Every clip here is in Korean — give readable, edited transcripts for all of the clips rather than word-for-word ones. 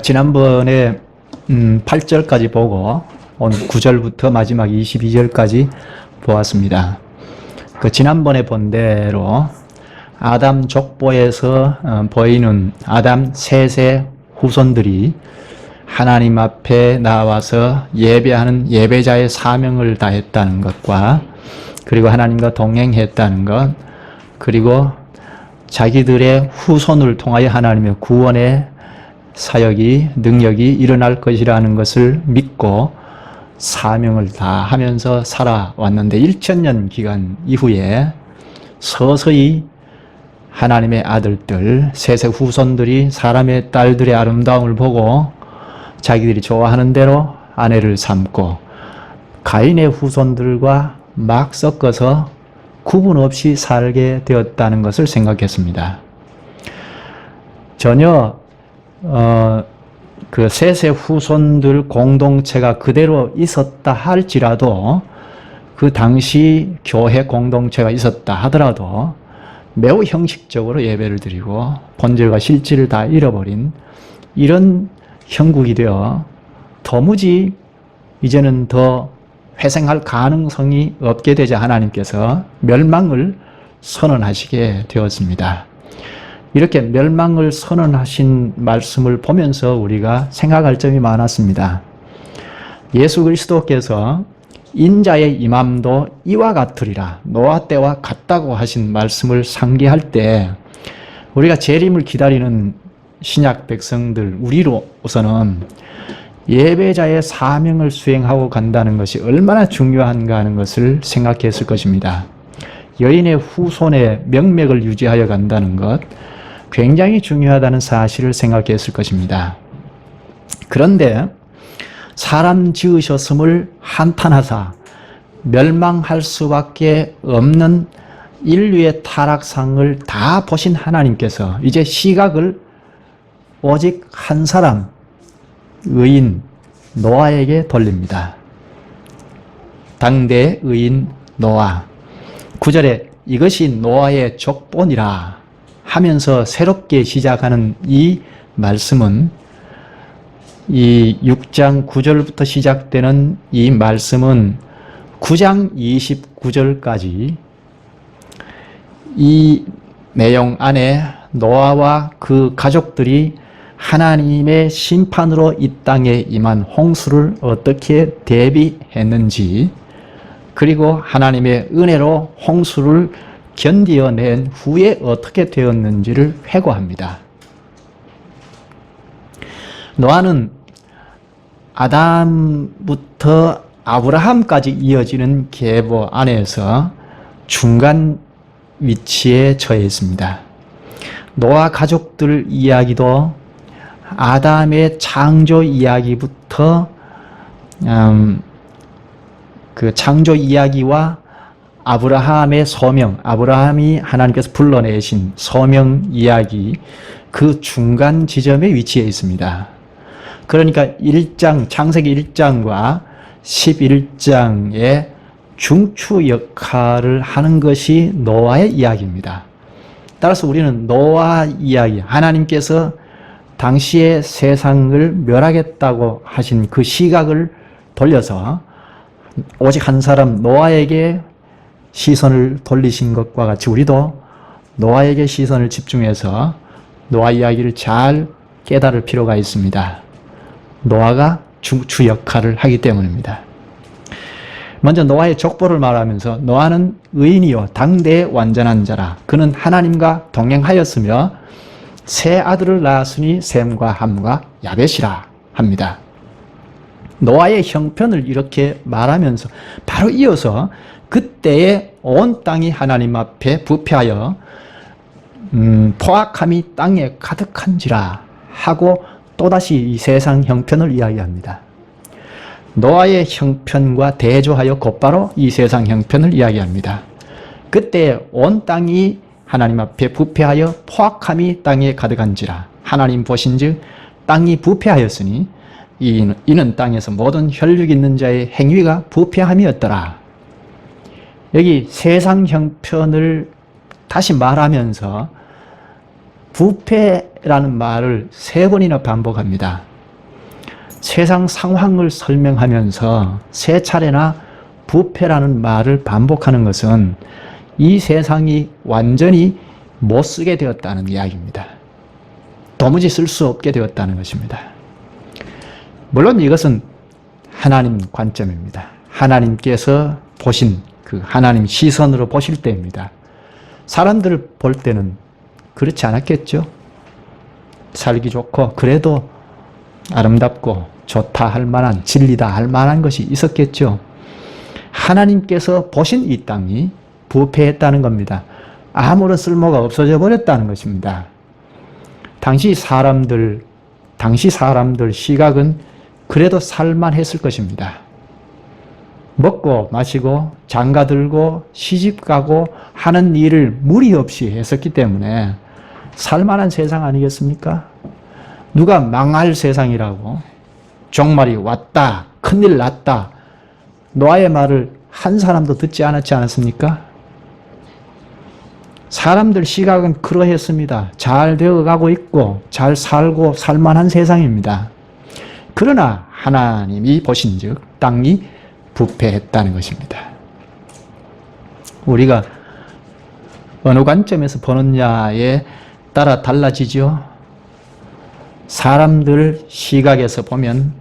지난번에 8절까지 보고 오늘 9절부터 마지막 22절까지 보았습니다. 지난번에 본 대로 아담 족보에서 보이는 아담 셋의 후손들이 하나님 앞에 나와서 예배하는 예배자의 사명을 다했다는 것과, 그리고 하나님과 동행했다는 것, 그리고 자기들의 후손을 통하여 하나님의 구원의 사역이, 능력이 일어날 것이라는 것을 믿고 사명을 다하면서 살아왔는데, 1000년 기간 이후에 서서히 하나님의 아들들, 셋의 후손들이 사람의 딸들의 아름다움을 보고 자기들이 좋아하는 대로 아내를 삼고 가인의 후손들과 막 섞어서 구분 없이 살게 되었다는 것을 생각했습니다. 전혀 그 셋의 후손들 공동체가 그대로 있었다 할지라도, 그 당시 교회 공동체가 있었다 하더라도 매우 형식적으로 예배를 드리고 본질과 실질을 다 잃어버린 이런 형국이 되어 도무지 이제는 더 회생할 가능성이 없게 되자 하나님께서 멸망을 선언하시게 되었습니다. 이렇게 멸망을 선언하신 말씀을 보면서 우리가 생각할 점이 많았습니다. 예수 그리스도께서 인자의 임함도 이와 같으리라, 노아 때와 같다고 하신 말씀을 상기할 때 우리가 재림을 기다리는 신약 백성들 우리로서는 예배자의 사명을 수행하고 간다는 것이 얼마나 중요한가 하는 것을 생각했을 것입니다. 여인의 후손의 명맥을 유지하여 간다는 것, 굉장히 중요하다는 사실을 생각했을 것입니다. 그런데 사람 지으셨음을 한탄하사 멸망할 수밖에 없는 인류의 타락상을 다 보신 하나님께서 이제 시각을 오직 한 사람, 의인 노아에게 돌립니다. 당대 의인 노아. 9절에 이것이 노아의 족본이라 하면서 새롭게 시작하는 이 말씀은, 이 6장 9절부터 시작되는 이 말씀은 9장 29절까지 이 내용 안에 노아와 그 가족들이 하나님의 심판으로 이 땅에 임한 홍수를 어떻게 대비했는지, 그리고 하나님의 은혜로 홍수를 견디어낸 후에 어떻게 되었는지를 회고합니다. 노아는 아담부터 아브라함까지 이어지는 계보 안에서 중간 위치에 처해 있습니다. 노아 가족들 이야기도 아담의 창조 이야기부터 그 창조 이야기와 아브라함의 소명, 아브라함이 하나님께서 불러내신 소명 이야기, 그 중간 지점에 위치해 있습니다. 그러니까 1장, 창세기 1장과 11장의 중추 역할을 하는 것이 노아의 이야기입니다. 따라서 우리는 노아 이야기, 하나님께서 당시의 세상을 멸하겠다고 하신 그 시각을 돌려서 오직 한 사람 노아에게 시선을 돌리신 것과 같이 우리도 노아에게 시선을 집중해서 노아 이야기를 잘 깨달을 필요가 있습니다. 노아가 중추 역할을 하기 때문입니다. 먼저 노아의 족보를 말하면서 노아는 의인이요 당대의 완전한 자라, 그는 하나님과 동행하였으며 세 아들을 낳았으니 셈과 함과 야벳이라 합니다. 노아의 형편을 이렇게 말하면서 바로 이어서 그때의 온 땅이 하나님 앞에 부패하여 포악함이 땅에 가득한지라 하고 또다시 이 세상 형편을 이야기합니다. 노아의 형편과 대조하여 곧바로 이 세상 형편을 이야기합니다. 그때 온 땅이 하나님 앞에 부패하여 포악함이 땅에 가득한지라, 하나님 보신즉 땅이 부패하였으니 이는 땅에서 모든 혈육 있는 자의 행위가 부패함이었더라. 여기 세상 형편을 다시 말하면서 부패 부패라는 말을 3번이나 반복합니다. 세상 상황을 설명하면서 3차례나 부패라는 말을 반복하는 것은 이 세상이 완전히 못 쓰게 되었다는 이야기입니다. 도무지 쓸 수 없게 되었다는 것입니다. 물론 이것은 하나님 관점입니다. 하나님께서 보신 그 하나님 시선으로 보실 때입니다. 사람들을 볼 때는 그렇지 않았겠죠? 살기 좋고 그래도 아름답고 좋다 할 만한, 진리다 할 만한 것이 있었겠죠? 하나님께서 보신 이 땅이 부패했다는 겁니다. 아무런 쓸모가 없어져 버렸다는 것입니다. 당시 사람들 시각은 그래도 살만했을 것입니다. 먹고 마시고 장가 들고 시집가고 하는 일을 무리 없이 했었기 때문에 살만한 세상 아니겠습니까? 누가 망할 세상이라고 종말이 왔다, 큰일 났다, 노아의 말을 한 사람도 듣지 않았습니까? 사람들 시각은 그러했습니다. 잘 되어가고 있고 잘 살고 살만한 세상입니다. 그러나 하나님이 보신즉 땅이 부패했다는 것입니다. 우리가 어느 관점에서 보느냐에 따라 달라지죠. 사람들 시각에서 보면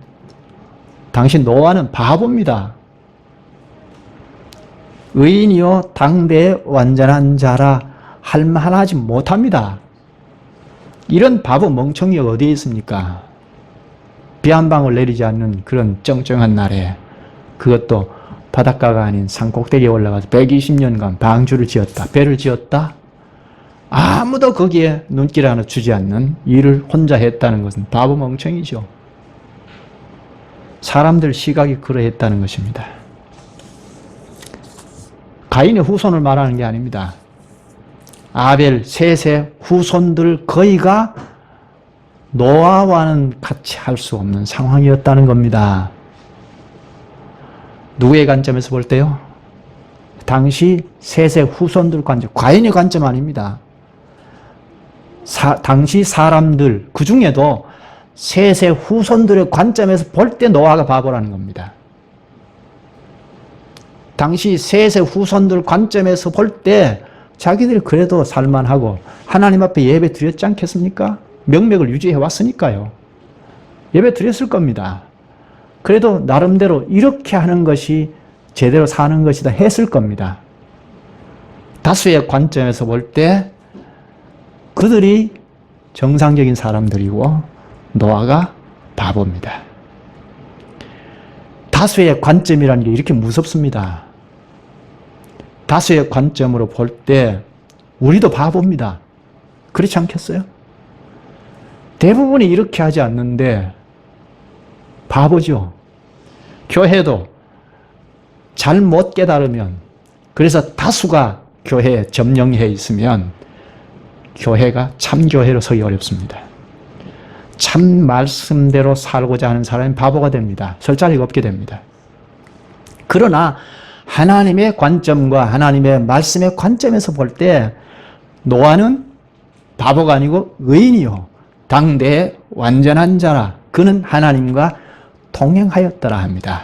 당시 노아는 바보입니다. 의인이요 당대의 완전한 자라 할 만하지 못합니다. 이런 바보 멍청이 어디에 있습니까? 비 한 방울 내리지 않는 그런 쩡쩡한 날에, 그것도 바닷가가 아닌 산꼭대기에 올라가서 120년간 방주를 지었다, 배를 지었다. 아무도 거기에 눈길 하나 주지 않는 일을 혼자 했다는 것은 바보 멍청이죠. 사람들 시각이 그러했다는 것입니다. 가인의 후손을 말하는 게 아닙니다. 아벨, 셋의 후손들 거의가 노아와는 같이 할 수 없는 상황이었다는 겁니다. 누구의 관점에서 볼 때요? 당시 셋의 후손들 관점, 가인의 관점 아닙니다. 당시 사람들, 그 중에도 셋의 후손들의 관점에서 볼 때 노아가 바보라는 겁니다. 당시 셋의 후손들 관점에서 볼 때 자기들이 그래도 살만하고 하나님 앞에 예배 드렸지 않겠습니까? 명맥을 유지해 왔으니까요. 예배 드렸을 겁니다. 그래도 나름대로 이렇게 하는 것이 제대로 사는 것이다 했을 겁니다. 다수의 관점에서 볼 때 그들이 정상적인 사람들이고 노아가 바보입니다. 다수의 관점이라는 게 이렇게 무섭습니다. 다수의 관점으로 볼 때 우리도 바보입니다. 그렇지 않겠어요? 대부분이 이렇게 하지 않는데 바보죠. 교회도 잘못 깨달으면, 그래서 다수가 교회에 점령해 있으면 교회가 참교회로 서기 어렵습니다. 참 말씀대로 살고자 하는 사람이 바보가 됩니다. 설 자리가 없게 됩니다. 그러나 하나님의 관점과 하나님의 말씀의 관점에서 볼 때 노아는 바보가 아니고 의인이요 당대의 완전한 자라, 그는 하나님과 동행하였더라 합니다.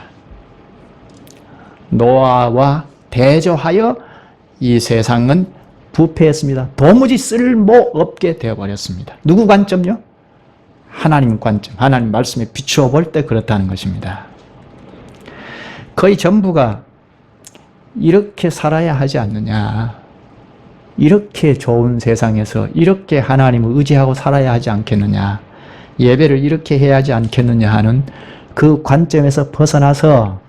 노아와 대조하여 이 세상은 부패했습니다. 도무지 쓸모없게 되어버렸습니다. 누구 관점요? 하나님 관점, 하나님 말씀에 비추어 볼 때 그렇다는 것입니다. 거의 전부가 이렇게 살아야 하지 않느냐, 이렇게 좋은 세상에서 이렇게 하나님을 의지하고 살아야 하지 않겠느냐, 예배를 이렇게 해야 하지 않겠느냐 하는 그 관점에서 벗어나서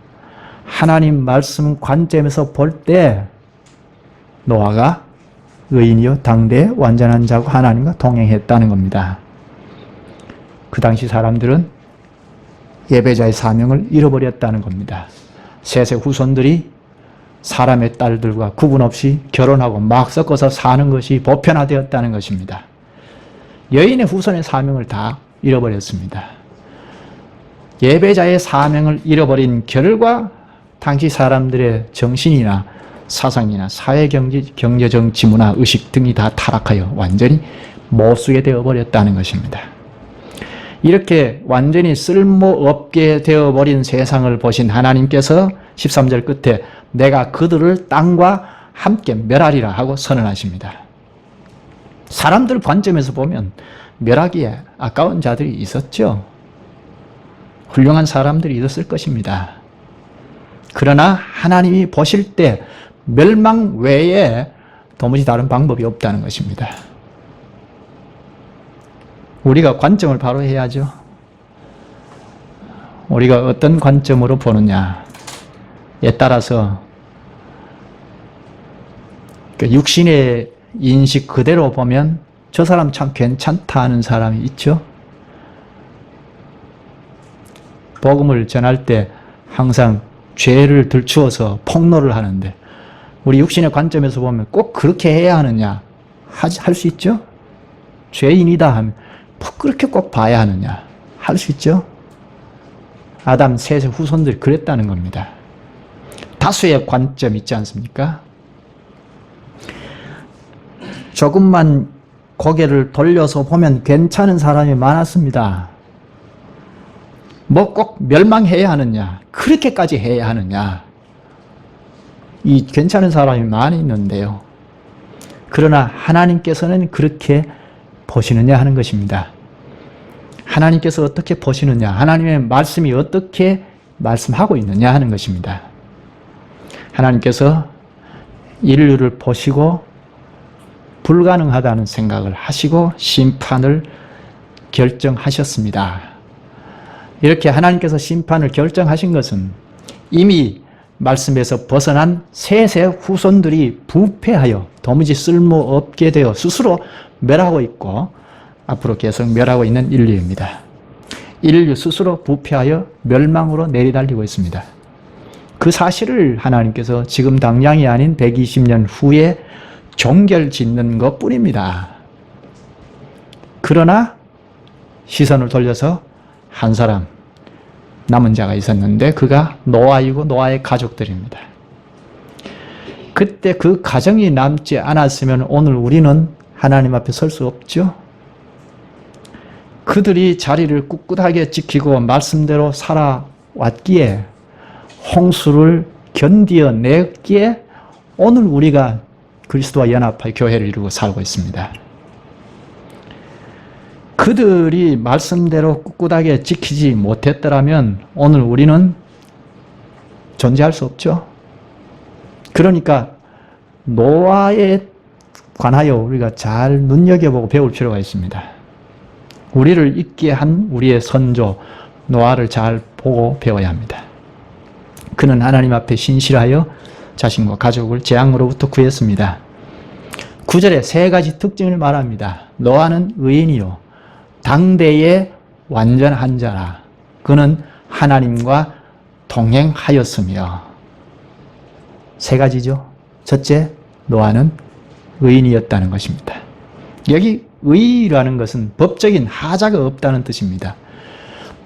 하나님 말씀 관점에서 볼 때 노아가 의인이요 당대의 완전한 자고 하나님과 동행했다는 겁니다. 그 당시 사람들은 예배자의 사명을 잃어버렸다는 겁니다. 셋의 후손들이 사람의 딸들과 구분 없이 결혼하고 막 섞어서 사는 것이 보편화되었다는 것입니다. 여인의 후손의 사명을 다 잃어버렸습니다. 예배자의 사명을 잃어버린 결과 당시 사람들의 정신이나 사상이나 사회, 경제, 정치, 문화, 의식 등이 다 타락하여 완전히 못 쓰게 되어버렸다는 것입니다. 이렇게 완전히 쓸모없게 되어버린 세상을 보신 하나님께서 13절 끝에 내가 그들을 땅과 함께 멸하리라 하고 선언하십니다. 사람들 관점에서 보면 멸하기에 아까운 자들이 있었죠. 훌륭한 사람들이 있었을 것입니다. 그러나 하나님이 보실 때 멸망 외에 도무지 다른 방법이 없다는 것입니다. 우리가 관점을 바로 해야죠. 우리가 어떤 관점으로 보느냐에 따라서 육신의 인식 그대로 보면 저 사람 참 괜찮다 하는 사람이 있죠. 복음을 전할 때 항상 죄를 들추어서 폭로를 하는데 우리 육신의 관점에서 보면 꼭 그렇게 해야 하느냐 할 수 있죠. 죄인이다 하면 그렇게 꼭 봐야 하느냐 할 수 있죠. 아담 셋의 후손들이 그랬다는 겁니다. 다수의 관점 있지 않습니까? 조금만 고개를 돌려서 보면 괜찮은 사람이 많았습니다. 뭐 꼭 멸망해야 하느냐, 그렇게까지 해야 하느냐, 이 괜찮은 사람이 많이 있는데요. 그러나 하나님께서는 그렇게 보시느냐 하는 것입니다. 하나님께서 어떻게 보시느냐, 하나님의 말씀이 어떻게 말씀하고 있느냐 하는 것입니다. 하나님께서 인류를 보시고 불가능하다는 생각을 하시고 심판을 결정하셨습니다. 이렇게 하나님께서 심판을 결정하신 것은 이미 말씀에서 벗어난 셋의 후손들이 부패하여 도무지 쓸모없게 되어 스스로 멸하고 있고 앞으로 계속 멸하고 있는 인류입니다. 인류 스스로 부패하여 멸망으로 내리달리고 있습니다. 그 사실을 하나님께서 지금 당장이 아닌 120년 후에 종결 짓는 것 뿐입니다. 그러나 시선을 돌려서 한 사람 남은 자가 있었는데 그가 노아이고 노아의 가족들입니다. 그때 그 가정이 남지 않았으면 오늘 우리는 하나님 앞에 설 수 없죠. 그들이 자리를 꿋꿋하게 지키고 말씀대로 살아왔기에 홍수를 견디어냈기에 오늘 우리가 그리스도와 연합하여 교회를 이루고 살고 있습니다. 그들이 말씀대로 꿋꿋하게 지키지 못했더라면 오늘 우리는 존재할 수 없죠. 그러니까 노아에 관하여 우리가 잘 눈여겨보고 배울 필요가 있습니다. 우리를 있게 한 우리의 선조 노아를 잘 보고 배워야 합니다. 그는 하나님 앞에 신실하여 자신과 가족을 재앙으로부터 구했습니다. 9절에 세 가지 특징을 말합니다. 노아는 의인이요 당대의 완전한 자라. 그는 하나님과 동행하였으며. 세 가지죠. 첫째, 노아는 의인이었다는 것입니다. 여기 의라는 것은 법적인 하자가 없다는 뜻입니다.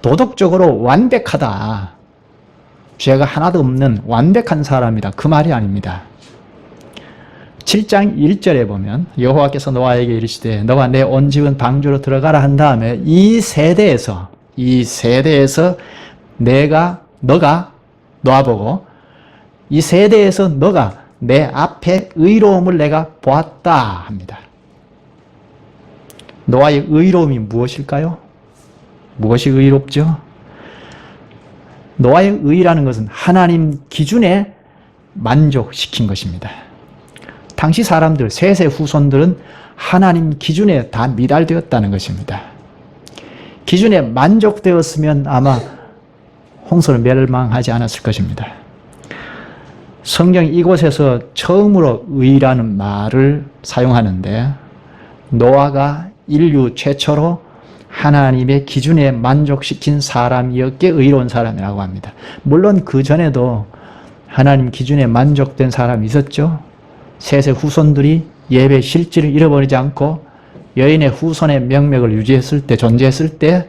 도덕적으로 완벽하다. 죄가 하나도 없는 완벽한 사람이다. 그 말이 아닙니다. 7장 1절에 보면 여호와께서 노아에게 이르시되 너가 내 온 집은 방주로 들어가라 한 다음에 이 세대에서 너가 노아보고 이 세대에서 너가 내 앞에 의로움을 내가 보았다 합니다. 노아의 의로움이 무엇일까요? 무엇이 의롭죠? 노아의 의라는 것은 하나님 기준에 만족시킨 것입니다. 당시 사람들, 셋의 후손들은 하나님 기준에 다 미달되었다는 것입니다. 기준에 만족되었으면 아마 홍수를 멸망하지 않았을 것입니다. 성경 이곳에서 처음으로 의라는 말을 사용하는데 노아가 인류 최초로 하나님의 기준에 만족시킨 사람이었기에 의로운 사람이라고 합니다. 물론 그 전에도 하나님 기준에 만족된 사람이 있었죠. 셋의 후손들이 예배 실질을 잃어버리지 않고 여인의 후손의 명맥을 유지했을 때, 존재했을 때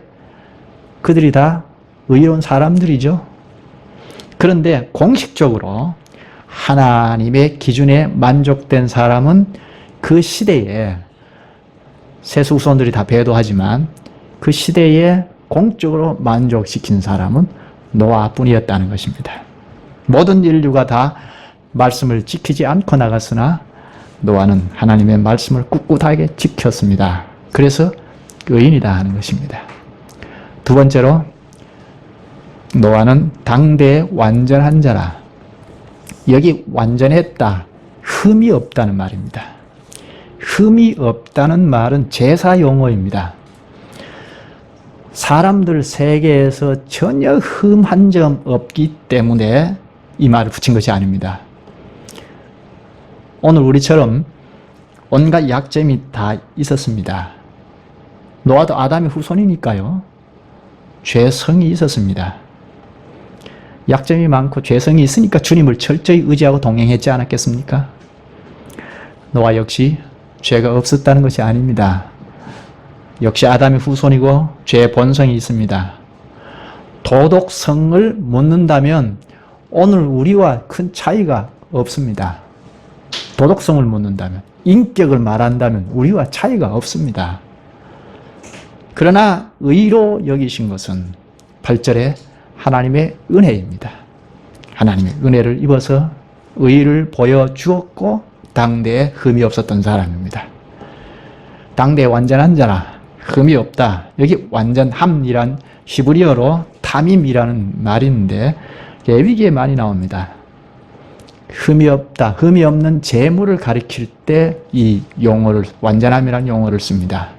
그들이 다 의로운 사람들이죠. 그런데 공식적으로 하나님의 기준에 만족된 사람은 그 시대에 셋 후손들이 다 배도하지만 그 시대에 공적으로 만족시킨 사람은 노아뿐이었다는 것입니다. 모든 인류가 다 말씀을 지키지 않고 나갔으나 노아는 하나님의 말씀을 꿋꿋하게 지켰습니다. 그래서 의인이다 하는 것입니다. 두 번째로 노아는 당대의 완전한 자라. 여기 완전했다, 흠이 없다는 말입니다. 흠이 없다는 말은 제사 용어입니다. 사람들 세계에서 전혀 흠 한 점 없기 때문에 이 말을 붙인 것이 아닙니다. 오늘 우리처럼 온갖 약점이 다 있었습니다. 노아도 아담의 후손이니까요. 죄성이 있었습니다. 약점이 많고 죄성이 있으니까 주님을 철저히 의지하고 동행했지 않았겠습니까? 노아 역시 죄가 없었다는 것이 아닙니다. 역시 아담의 후손이고 죄의 본성이 있습니다. 도덕성을 묻는다면 오늘 우리와 큰 차이가 없습니다. 도덕성을 묻는다면, 인격을 말한다면 우리와 차이가 없습니다. 그러나 의로 여기신 것은 8절에 하나님의 은혜입니다. 하나님의 은혜를 입어서 의를 보여주었고 당대에 흠이 없었던 사람입니다. 당대에 완전한 자라, 흠이 없다. 여기 완전함이란 히브리어로 탐임이라는 말인데 레위기에 많이 나옵니다. 흠이 없다, 흠이 없는 재물을 가리킬 때 이 용어를, 완전함이라는 용어를 씁니다.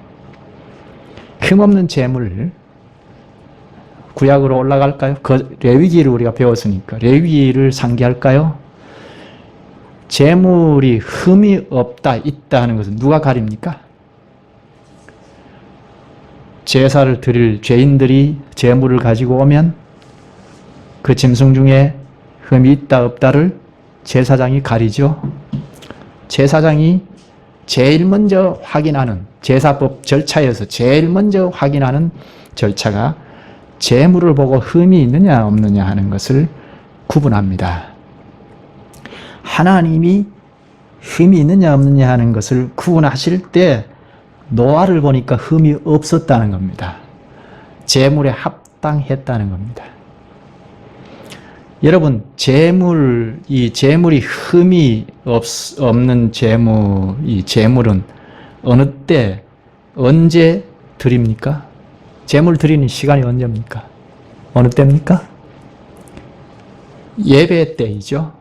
흠 없는 재물, 구약으로 올라갈까요? 레위기를 우리가 배웠으니까 레위기를 상기할까요? 재물이 흠이 없다, 있다 하는 것은 누가 가립니까? 제사를 드릴 죄인들이 재물을 가지고 오면 그 짐승 중에 흠이 있다, 없다를 제사장이 가리죠. 제사장이 제일 먼저 확인하는, 제사법 절차에서 제일 먼저 확인하는 절차가 재물을 보고 흠이 있느냐 없느냐 하는 것을 구분합니다. 하나님이 흠이 있느냐 없느냐 하는 것을 구분하실 때 노아를 보니까 흠이 없었다는 겁니다. 재물에 합당했다는 겁니다. 여러분, 이 재물이 흠이 없는 이 재물은 어느 때, 언제 드립니까? 재물 드리는 시간이 언제입니까? 어느 때입니까? 예배 때이죠.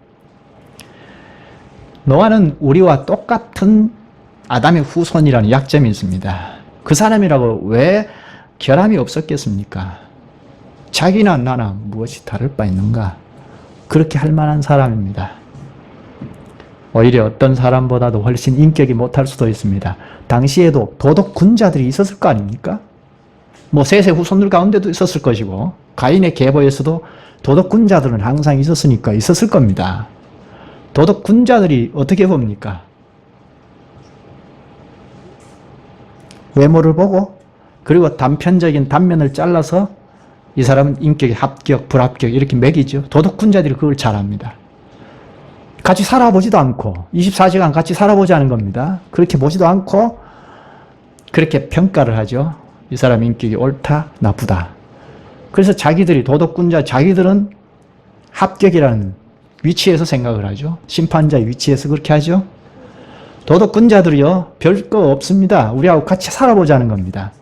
노아는 우리와 똑같은 아담의 후손이라는 약점이 있습니다. 그 사람이라고 왜 결함이 없었겠습니까? 자기나 나나 무엇이 다를 바 있는가? 그렇게 할 만한 사람입니다. 오히려 어떤 사람보다도 훨씬 인격이 못할 수도 있습니다. 당시에도 도덕군자들이 있었을 거 아닙니까? 뭐 셋의 후손들 가운데도 있었을 것이고 가인의 계보에서도 도덕군자들은 항상 있었으니까 있었을 겁니다. 도덕군자들이 어떻게 봅니까? 외모를 보고 그리고 단편적인 단면을 잘라서 이 사람은 인격이 합격, 불합격 이렇게 매기죠. 도덕군자들이 그걸 잘 압니다. 같이 살아보지도 않고 24시간 같이 살아보자는 겁니다. 그렇게 보지도 않고 그렇게 평가를 하죠. 이 사람 인격이 옳다, 나쁘다. 그래서 자기들이 도덕군자, 자기들은 합격이라는 위치에서 생각을 하죠. 심판자의 위치에서 그렇게 하죠. 도덕군자들이요, 별거 없습니다. 우리하고 같이 살아보자는 겁니다.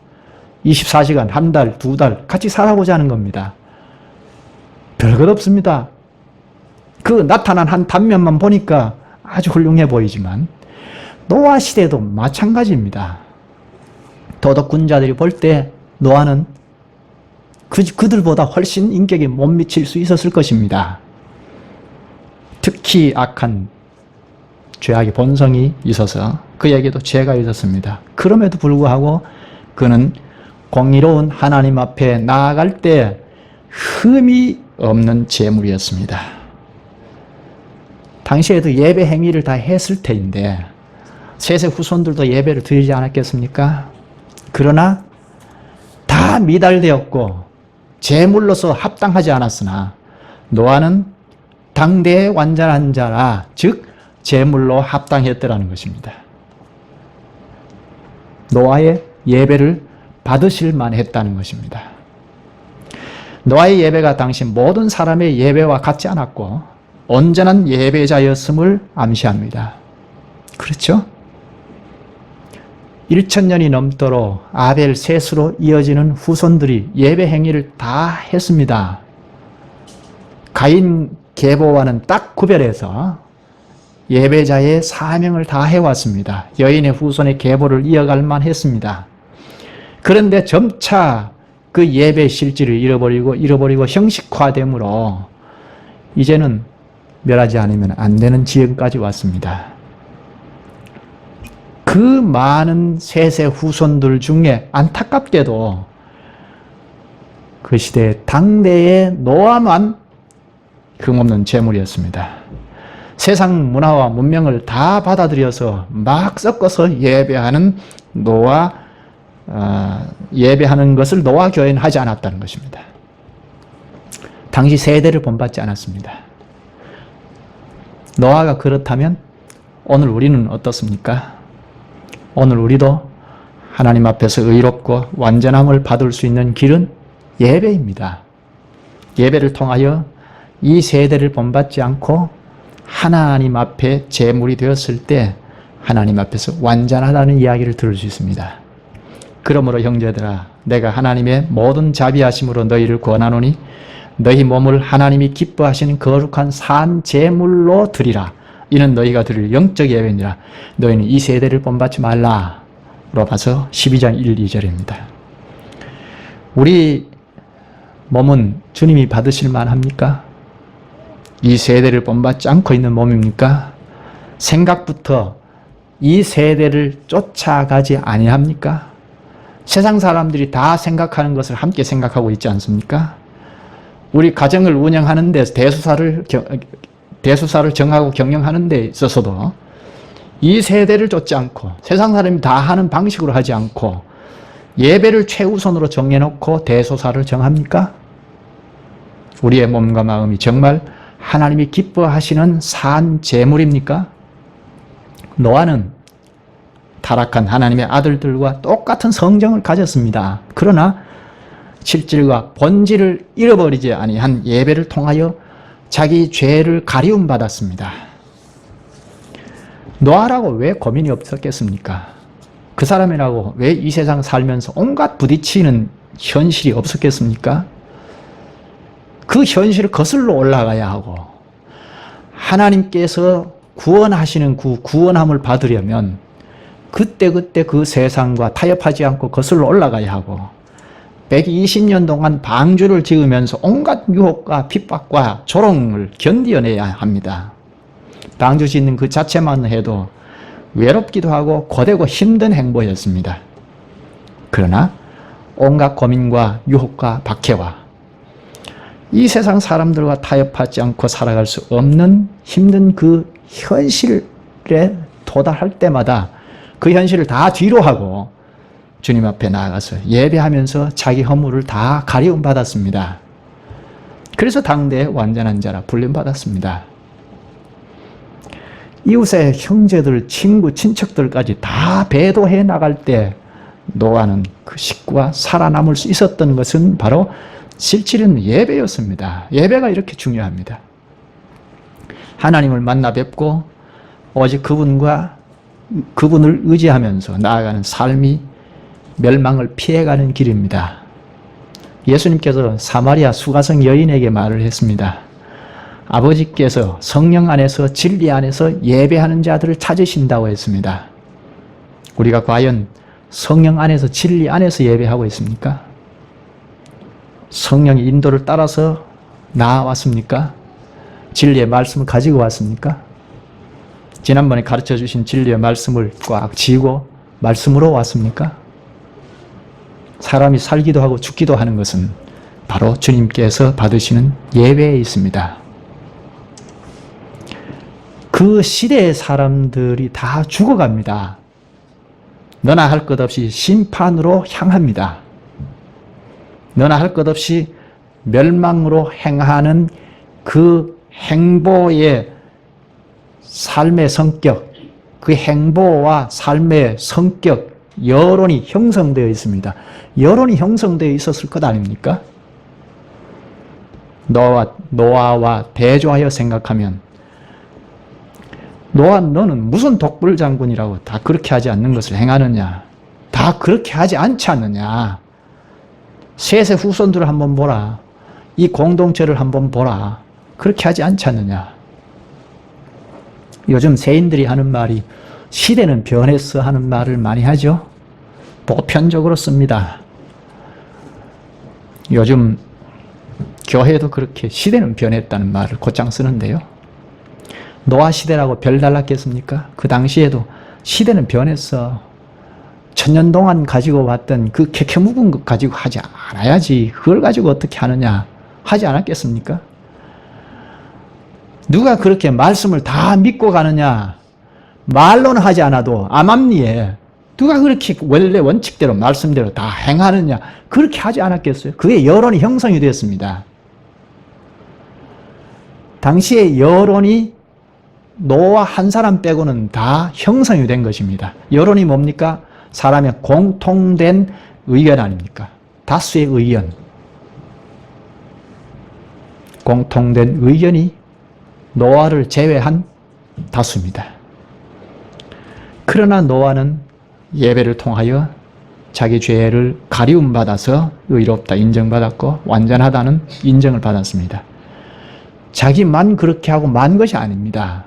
24시간, 한 달, 두 달 같이 살아보자는 겁니다. 별것 없습니다. 그 나타난 한 단면만 보니까 아주 훌륭해 보이지만 노아 시대도 마찬가지입니다. 도덕군자들이 볼 때 노아는 그들보다 훨씬 인격이 못 미칠 수 있었을 것입니다. 특히 악한 죄악의 본성이 있어서 그에게도 죄가 있었습니다. 그럼에도 불구하고 그는 공의로운 하나님 앞에 나아갈 때 흠이 없는 제물이었습니다. 당시에도 예배 행위를 다 했을 테인데 셋의 후손들도 예배를 드리지 않았겠습니까? 그러나 다 미달되었고 제물로서 합당하지 않았으나 노아는 당대의 완전한 자라, 즉 제물로 합당했더라는 것입니다. 노아의 예배를 받으실 만했다는 것입니다. 노아의 예배가 당시 모든 사람의 예배와 같지 않았고 온전한 예배자였음을 암시합니다. 그렇죠? 1000년이 넘도록 아벨, 셋으로 이어지는 후손들이 예배 행위를 다 했습니다. 가인, 게보와는 딱 구별해서 예배자의 사명을 다 해왔습니다. 여인의 후손의 계보를 이어갈 만했습니다. 그런데 점차 그 예배 실질을 잃어버리고 형식화됨으로 이제는 멸하지 않으면 안 되는 지경까지 왔습니다. 그 많은 셋의 후손들 중에 안타깝게도 그 시대 당대의 노아만 흠없는 재물이었습니다. 세상 문화와 문명을 다 받아들여서 막 섞어서 예배하는 예배하는 것을 노아 교회는 하지 않았다는 것입니다. 당시 세대를 본받지 않았습니다. 노아가 그렇다면 오늘 우리는 어떻습니까? 오늘 우리도 하나님 앞에서 의롭고 완전함을 받을 수 있는 길은 예배입니다. 예배를 통하여 이 세대를 본받지 않고 하나님 앞에 제물이 되었을 때 하나님 앞에서 완전하다는 이야기를 들을 수 있습니다. 그러므로 형제들아, 내가 하나님의 모든 자비하심으로 너희를 권하노니 너희 몸을 하나님이 기뻐하시는 거룩한 산 제물로 드리라. 이는 너희가 드릴 영적 예배니라. 너희는 이 세대를 본받지 말라. 로마서 12장 1, 2절입니다. 우리 몸은 주님이 받으실 만합니까? 이 세대를 본받지 않고 있는 몸입니까? 생각부터 이 세대를 쫓아가지 아니합니까? 세상 사람들이 다 생각하는 것을 함께 생각하고 있지 않습니까? 우리 가정을 운영하는 데 대수사를 정하고 경영하는 데 있어서도 이 세대를 쫓지 않고 세상 사람이 다 하는 방식으로 하지 않고 예배를 최우선으로 정해놓고 대소사를 정합니까? 우리의 몸과 마음이 정말 하나님이 기뻐하시는 산 제물입니까? 노아는 타락한 하나님의 아들들과 똑같은 성정을 가졌습니다. 그러나 실질과 본질을 잃어버리지 아니한 예배를 통하여 자기 죄를 가리움 받았습니다. 노아라고 왜 고민이 없었겠습니까? 그 사람이라고 왜 이 세상 살면서 온갖 부딪히는 현실이 없었겠습니까? 그 현실을 거슬러 올라가야 하고 하나님께서 구원하시는 그 구원함을 받으려면 그때그때 그 세상과 타협하지 않고 거슬러 올라가야 하고 120년 동안 방주를 지으면서 온갖 유혹과 핍박과 조롱을 견디어내야 합니다. 방주 짓는 그 자체만 해도 외롭기도 하고 고되고 힘든 행보였습니다. 그러나 온갖 고민과 유혹과 박해와 이 세상 사람들과 타협하지 않고 살아갈 수 없는 힘든 그 현실에 도달할 때마다 그 현실을 다 뒤로 하고 주님 앞에 나아가서 예배하면서 자기 허물을 다 가리움 받았습니다. 그래서 당대의 완전한 자라 불림받았습니다. 이웃의 형제들, 친구, 친척들까지 다 배도해 나갈 때 노아는 그 식구가 살아남을 수 있었던 것은 바로 실질은 예배였습니다. 예배가 이렇게 중요합니다. 하나님을 만나 뵙고 오직 그분을 의지하면서 나아가는 삶이 멸망을 피해가는 길입니다. 예수님께서 사마리아 수가성 여인에게 말을 했습니다. 아버지께서 성령 안에서 진리 안에서 예배하는 자들을 찾으신다고 했습니다. 우리가 과연 성령 안에서 진리 안에서 예배하고 있습니까? 성령의 인도를 따라서 나아왔습니까? 진리의 말씀을 가지고 왔습니까? 지난번에 가르쳐 주신 진리의 말씀을 꽉 쥐고 말씀으로 왔습니까? 사람이 살기도 하고 죽기도 하는 것은 바로 주님께서 받으시는 예배에 있습니다. 그 시대의 사람들이 다 죽어갑니다. 너나 할 것 없이 심판으로 향합니다. 너나 할 것 없이 멸망으로 행하는 그 행보의 삶의 성격, 그 행보와 삶의 성격, 여론이 형성되어 있습니다. 여론이 형성되어 있었을 것 아닙니까? 노아와 대조하여 생각하면 노아 너는 무슨 독불 장군이라고 다 그렇게 하지 않는 것을 행하느냐? 다 그렇게 하지 않지 않느냐? 셋의 후손들을 한번 보라. 이 공동체를 한번 보라. 그렇게 하지 않지 않느냐? 요즘 세인들이 하는 말이 시대는 변했어 하는 말을 많이 하죠. 보편적으로 씁니다. 요즘 교회도 그렇게 시대는 변했다는 말을 곧장 쓰는데요. 노아 시대라고 별달랐겠습니까? 그 당시에도 시대는 변했어. 천년 동안 가지고 왔던 그 캐캐묵은 것 가지고 하지 않아야지. 그걸 가지고 어떻게 하느냐. 하지 않았겠습니까? 누가 그렇게 말씀을 다 믿고 가느냐. 말로는 하지 않아도 암암리에 누가 그렇게 원래 원칙대로 말씀대로 다 행하느냐. 그렇게 하지 않았겠어요? 그게 여론이 형성이 되었습니다. 당시에 여론이 노아 한 사람 빼고는 다 형성이 된 것입니다. 여론이 뭡니까? 사람의 공통된 의견 아닙니까? 다수의 의견. 공통된 의견이 노아를 제외한 다수입니다. 그러나 노아는 예배를 통하여 자기 죄를 가리움받아서 의롭다 인정받았고 완전하다는 인정을 받았습니다. 자기만 그렇게 하고 만 것이 아닙니다.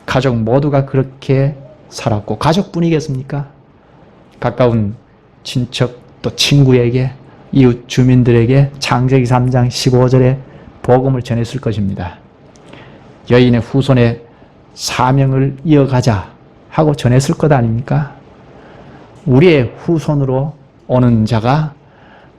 가족 모두가 그렇게 살았고 가족뿐이겠습니까? 가까운 친척 또 친구에게 이웃 주민들에게 창세기 3장 15절에 복음을 전했을 것입니다. 여인의 후손의 사명을 이어가자 하고 전했을 것 아닙니까? 우리의 후손으로 오는 자가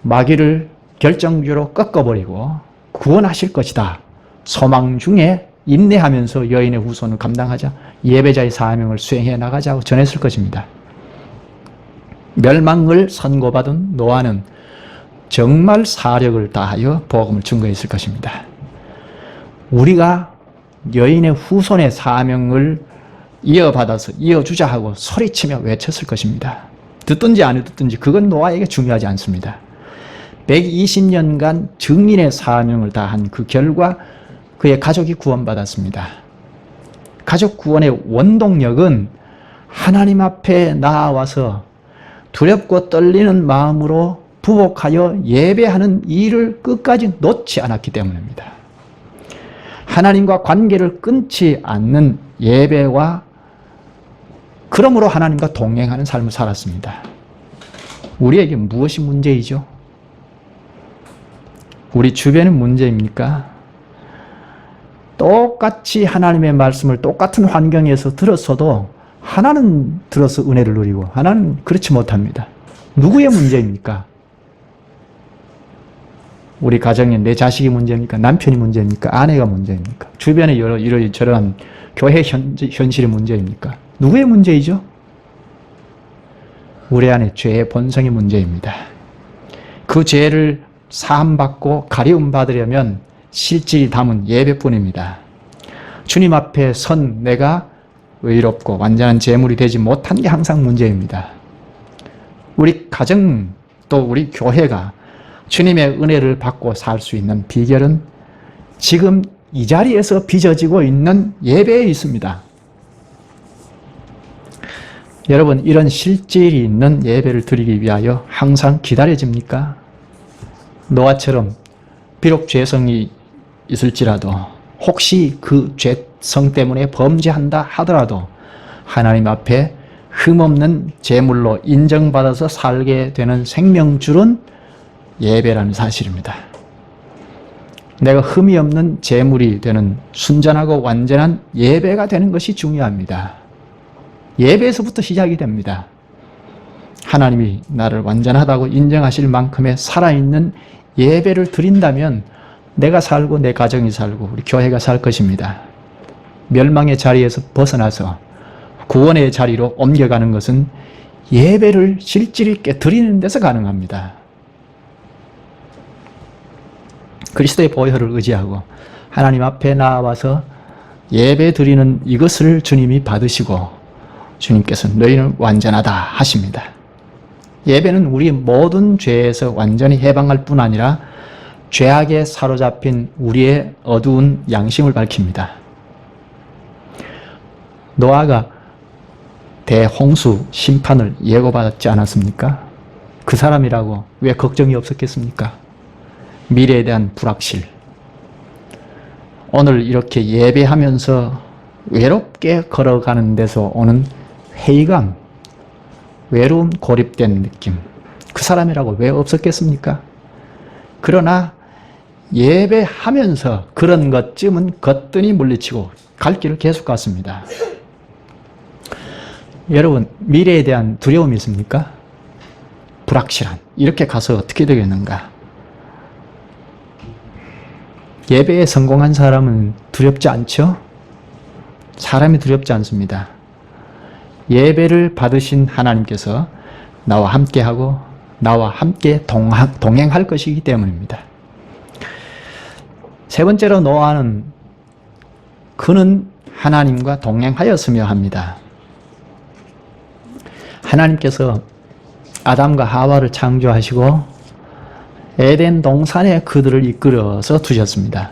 마귀를 결정적으로 꺾어버리고 구원하실 것이다. 소망 중에 인내하면서 여인의 후손을 감당하자. 예배자의 사명을 수행해 나가자고 전했을 것입니다. 멸망을 선고받은 노아는 정말 사력을 다하여 복음을 증거했을 것입니다. 우리가 여인의 후손의 사명을 이어받아서 이어주자 하고 소리치며 외쳤을 것입니다. 듣든지 안 듣든지 그건 노아에게 중요하지 않습니다. 120년간 증인의 사명을 다한 그 결과 그의 가족이 구원받았습니다. 가족 구원의 원동력은 하나님 앞에 나와서 두렵고 떨리는 마음으로 부복하여 예배하는 일을 끝까지 놓지 않았기 때문입니다. 하나님과 관계를 끊지 않는 예배와 그러므로 하나님과 동행하는 삶을 살았습니다. 우리에게 무엇이 문제이죠? 우리 주변은 문제입니까? 똑같이 하나님의 말씀을 똑같은 환경에서 들었어도 하나는 들어서 은혜를 누리고 하나는 그렇지 못합니다. 누구의 문제입니까? 우리 가정에 내 자식이 문제입니까? 남편이 문제입니까? 아내가 문제입니까? 주변에 이러저러한 교회 현실이 문제입니까? 누구의 문제이죠? 우리 안에 죄의 본성의 문제입니다. 그 죄를 사함받고 가리움 받으려면 실질이 담은 예배뿐입니다. 주님 앞에 선 내가 의롭고 완전한 제물이 되지 못한 게 항상 문제입니다. 우리 가정 또 우리 교회가 주님의 은혜를 받고 살 수 있는 비결은 지금 이 자리에서 빚어지고 있는 예배에 있습니다. 여러분, 이런 실질이 있는 예배를 드리기 위하여 항상 기다려집니까? 노아처럼 비록 죄성이 있을지라도 혹시 그 죄성 때문에 범죄한다 하더라도 하나님 앞에 흠없는 제물로 인정받아서 살게 되는 생명줄은 예배라는 사실입니다. 내가 흠이 없는 제물이 되는 순전하고 완전한 예배가 되는 것이 중요합니다. 예배에서부터 시작이 됩니다. 하나님이 나를 완전하다고 인정하실 만큼의 살아있는 예배를 드린다면 내가 살고 내 가정이 살고 우리 교회가 살 것입니다. 멸망의 자리에서 벗어나서 구원의 자리로 옮겨가는 것은 예배를 실질 있게 드리는 데서 가능합니다. 그리스도의 보혈을 의지하고 하나님 앞에 나와서 예배 드리는 이것을 주님이 받으시고 주님께서 너희는 완전하다 하십니다. 예배는 우리 모든 죄에서 완전히 해방할 뿐 아니라 죄악에 사로잡힌 우리의 어두운 양심을 밝힙니다. 노아가 대홍수 심판을 예고받지 않았습니까? 그 사람이라고 왜 걱정이 없었겠습니까? 미래에 대한 불확실. 오늘 이렇게 예배하면서 외롭게 걸어가는 데서 오는 회의감, 외로운 고립된 느낌. 그 사람이라고 왜 없었겠습니까? 그러나 예배하면서 그런 것쯤은 거뜬히 물리치고 갈 길을 계속 갔습니다. 여러분, 미래에 대한 두려움이 있습니까? 불확실한. 이렇게 가서 어떻게 되겠는가? 예배에 성공한 사람은 두렵지 않죠? 사람이 두렵지 않습니다. 예배를 받으신 하나님께서 나와 함께하고 나와 함께 동행할 것이기 때문입니다. 세 번째로 노아는 그는 하나님과 동행하였으며 합니다. 하나님께서 아담과 하와를 창조하시고 에덴 동산에 그들을 이끌어서 두셨습니다.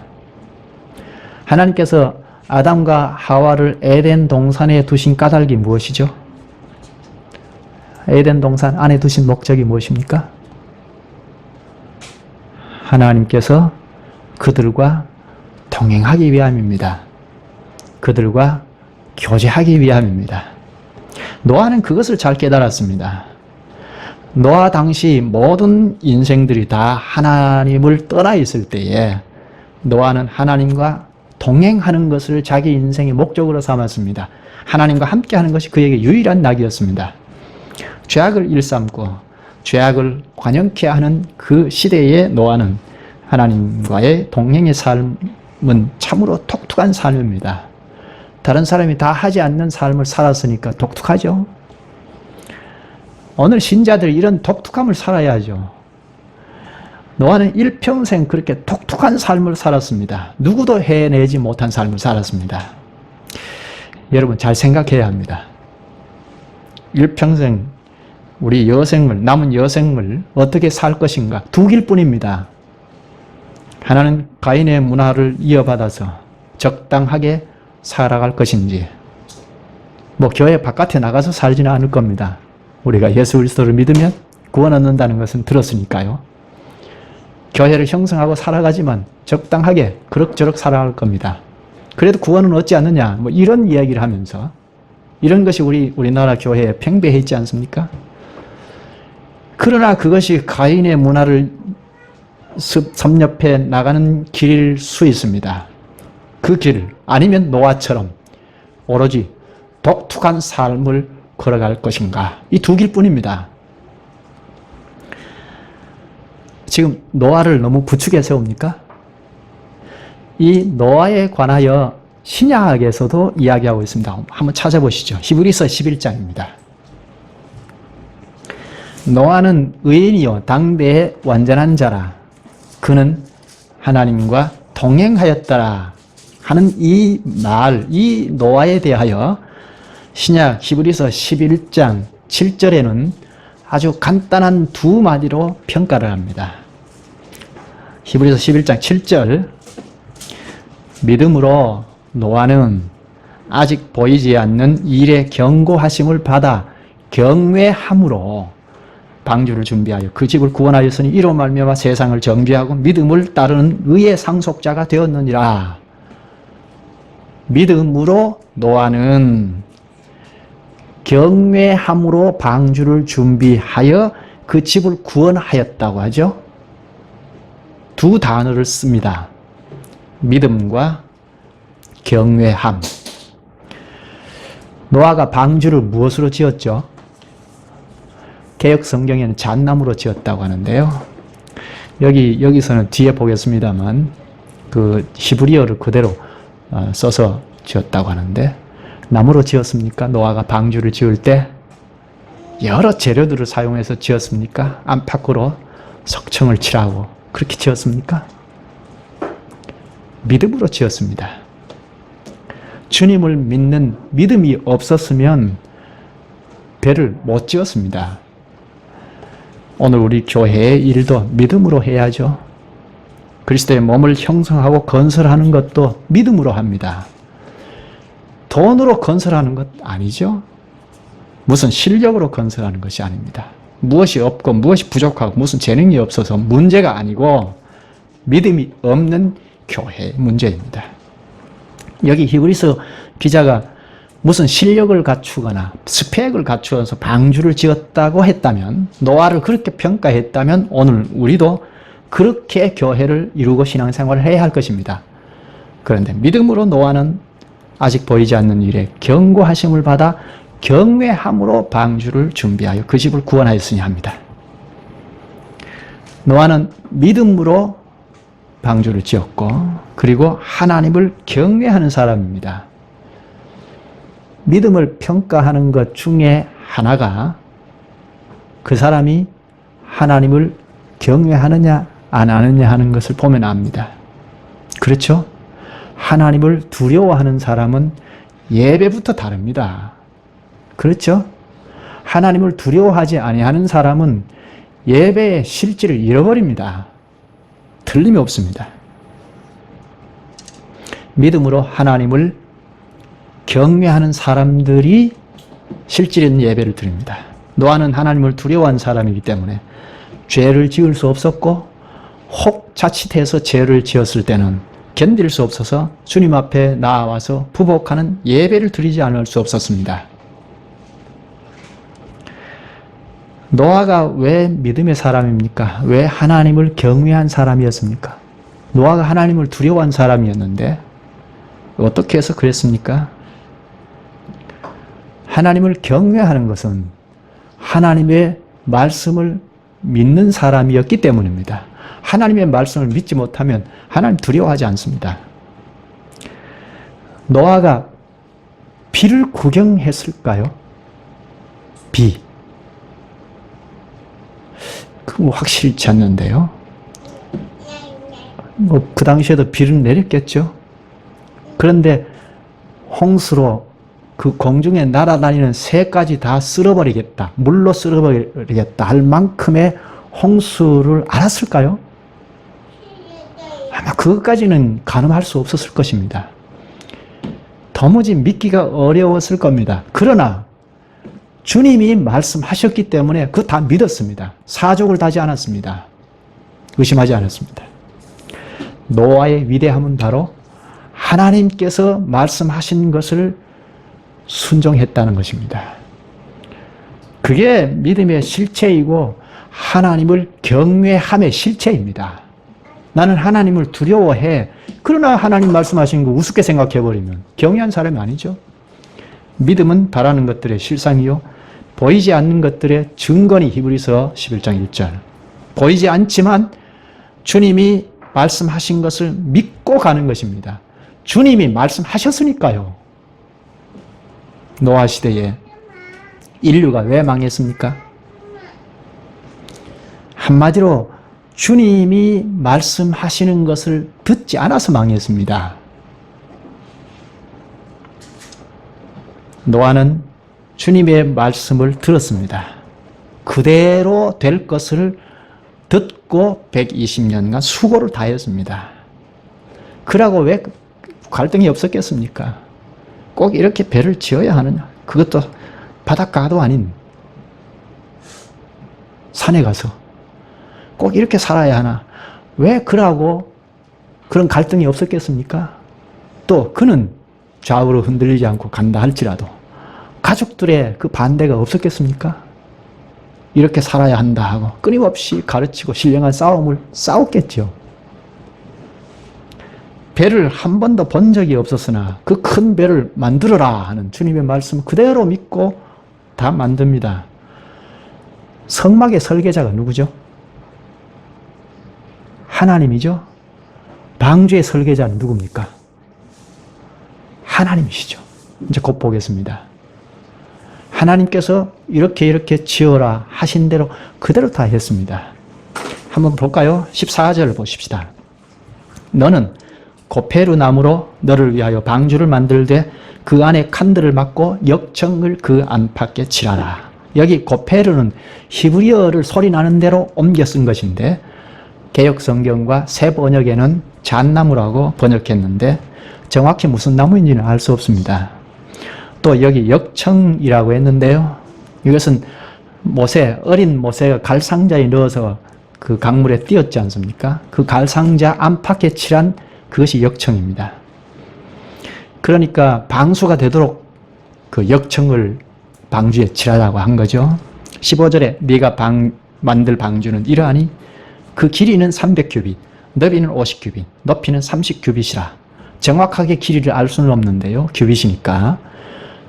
하나님께서 아담과 하와를 에덴 동산에 두신 까닭이 무엇이죠? 에덴 동산 안에 두신 목적이 무엇입니까? 하나님께서 그들과 동행하기 위함입니다. 그들과 교제하기 위함입니다. 노아는 그것을 잘 깨달았습니다. 노아 당시 모든 인생들이 다 하나님을 떠나 있을 때에 노아는 하나님과 동행하는 것을 자기 인생의 목적으로 삼았습니다. 하나님과 함께하는 것이 그에게 유일한 낙이었습니다. 죄악을 일삼고 죄악을 관영케 하는 그 시대에 노아는 하나님과의 동행의 삶은 참으로 독특한 삶입니다. 다른 사람이 다 하지 않는 삶을 살았으니까 독특하죠. 오늘 신자들이 이런 독특함을 살아야죠. 노아는 일평생 그렇게 독특한 삶을 살았습니다. 누구도 해내지 못한 삶을 살았습니다. 여러분 잘 생각해야 합니다. 일평생 우리 여생을, 남은 여생을 어떻게 살 것인가 두 길뿐입니다. 하나는 가인의 문화를 이어받아서 적당하게 살아갈 것인지, 뭐 교회 바깥에 나가서 살지는 않을 겁니다. 우리가 예수 그리스도를 믿으면 구원 얻는다는 것은 들었으니까요. 교회를 형성하고 살아가지만 적당하게 그럭저럭 살아갈 겁니다. 그래도 구원은 얻지 않느냐, 뭐 이런 이야기를 하면서 이런 것이 우리나라 교회에 팽배해 있지 않습니까? 그러나 그것이 가인의 문화를 섭렵해 나가는 길일 수 있습니다. 그 길, 아니면 노아처럼 오로지 독특한 삶을 걸어갈 것인가, 이 두 길뿐입니다. 지금 노아를 너무 부축해 세웁니까? 이 노아에 관하여 신약에서도 이야기하고 있습니다. 한번 찾아보시죠. 히브리서 11장입니다. 노아는 의인이요 당대의 완전한 자라. 그는 하나님과 동행하였더라 하는 이 말, 이 노아에 대하여 신약 히브리서 11장 7절에는 아주 간단한 두 마디로 평가를 합니다. 히브리서 11장 7절, 믿음으로 노아는 아직 보이지 않는 일의 경고하심을 받아 경외함으로 방주를 준비하여 그 집을 구원하였으니 이로 말미암아 세상을 정죄하고 믿음을 따르는 의의 상속자가 되었느니라. 믿음으로 노아는 경외함으로 방주를 준비하여 그 집을 구원하였다고 하죠. 두 단어를 씁니다. 믿음과 경외함. 노아가 방주를 무엇으로 지었죠? 개역 성경에는 잣나무로 지었다고 하는데요. 여기서는 뒤에 보겠습니다만 그 히브리어를 그대로 써서 지었다고 하는데, 나무로 지었습니까? 노아가 방주를 지을 때 여러 재료들을 사용해서 지었습니까? 안팎으로 석청을 칠하고 그렇게 지었습니까? 믿음으로 지었습니다. 주님을 믿는 믿음이 없었으면 배를 못 지었습니다. 오늘 우리 교회의 일도 믿음으로 해야죠. 그리스도의 몸을 형성하고 건설하는 것도 믿음으로 합니다. 돈으로 건설하는 것 아니죠. 무슨 실력으로 건설하는 것이 아닙니다. 무엇이 없고 무엇이 부족하고 무슨 재능이 없어서 문제가 아니고 믿음이 없는 교회의 문제입니다. 여기 히브리서 기자가 무슨 실력을 갖추거나 스펙을 갖추어서 방주를 지었다고 했다면, 노아를 그렇게 평가했다면 오늘 우리도 그렇게 교회를 이루고 신앙생활을 해야 할 것입니다. 그런데 믿음으로 노아는 아직 보이지 않는 일에 경고하심을 받아 경외함으로 방주를 준비하여 그 집을 구원하였으니 합니다. 노아는 믿음으로 방주를 지었고 그리고 하나님을 경외하는 사람입니다. 믿음을 평가하는 것 중에 하나가 그 사람이 하나님을 경외하느냐 안 하느냐 하는 것을 보면 압니다. 그렇죠? 하나님을 두려워하는 사람은 예배부터 다릅니다. 그렇죠? 하나님을 두려워하지 아니하는 사람은 예배의 실질을 잃어버립니다. 틀림이 없습니다. 믿음으로 하나님을 경외하는 사람들이 실질 있는 예배를 드립니다. 노아는 하나님을 두려워한 사람이기 때문에 죄를 지을 수 없었고 혹 자칫해서 죄를 지었을 때는 견딜 수 없어서 주님 앞에 나와서 부복하는 예배를 드리지 않을 수 없었습니다. 노아가 왜 믿음의 사람입니까? 왜 하나님을 경외한 사람이었습니까? 노아가 하나님을 두려워한 사람이었는데 어떻게 해서 그랬습니까? 하나님을 경외하는 것은 하나님의 말씀을 믿는 사람이었기 때문입니다. 하나님의 말씀을 믿지 못하면 하나님 두려워하지 않습니다. 노아가 비를 구경했을까요? 비. 그건 확실치 않는데요. 그 당시에도 비는 내렸겠죠. 그런데 홍수로 그 공중에 날아다니는 새까지 다 쓸어버리겠다, 물로 쓸어버리겠다 할 만큼의 홍수를 알았을까요? 아마 그것까지는 가늠할 수 없었을 것입니다. 도무지 믿기가 어려웠을 겁니다. 그러나 주님이 말씀하셨기 때문에 그거 다 믿었습니다. 사족을 다지 않았습니다. 의심하지 않았습니다. 노아의 위대함은 바로 하나님께서 말씀하신 것을 순종했다는 것입니다. 그게 믿음의 실체이고 하나님을 경외함의 실체입니다. 나는 하나님을 두려워해. 그러나 하나님 말씀하신 거 우습게 생각해버리면 경외한 사람이 아니죠. 믿음은 바라는 것들의 실상이요 보이지 않는 것들의 증거니 히브리서 11장 1절. 보이지 않지만 주님이 말씀하신 것을 믿고 가는 것입니다. 주님이 말씀하셨으니까요. 노아 시대에 인류가 왜 망했습니까? 한마디로 주님이 말씀하시는 것을 듣지 않아서 망했습니다. 노아는 주님의 말씀을 들었습니다. 그대로 될 것을 듣고 120년간 수고를 다했습니다. 그러고 왜 갈등이 없었겠습니까? 꼭 이렇게 배를 지어야 하느냐? 그것도 바닷가도 아닌 산에 가서 꼭 이렇게 살아야 하나? 왜 그러고 그런 갈등이 없었겠습니까? 또 그는 좌우로 흔들리지 않고 간다 할지라도 가족들의 그 반대가 없었겠습니까? 이렇게 살아야 한다 하고 끊임없이 가르치고 신령한 싸움을 싸웠겠죠. 배를 한 번도 본 적이 없었으나 그 큰 배를 만들어라 하는 주님의 말씀 그대로 믿고 다 만듭니다. 성막의 설계자가 누구죠? 하나님이죠. 방주의 설계자는 누굽니까? 하나님이시죠. 이제 곧 보겠습니다. 하나님께서 이렇게 지어라 하신 대로 그대로 다 했습니다. 한번 볼까요? 14절 보십시다. 너는 고페루 나무로 너를 위하여 방주를 만들되 그 안에 칸들을 막고 역청을 그 안팎에 칠하라. 여기 고페르는 히브리어를 소리 나는 대로 옮겨 쓴 것인데 개역 성경과 새 번역에는 잣나무라고 번역했는데 정확히 무슨 나무인지는 알 수 없습니다. 또 여기 역청이라고 했는데요. 이것은 어린 모세가 갈상자에 넣어서 그 강물에 띄었지 않습니까? 그 갈상자 안팎에 칠한 그것이 역청입니다. 그러니까 방수가 되도록 그 역청을 방주에 칠하라고 한 거죠. 15절에 네가 만들 방주는 이러하니 그 길이는 300규빗, 너비는 50규빗, 높이는 30규빗이라. 정확하게 길이를 알 수는 없는데요. 규빗이니까.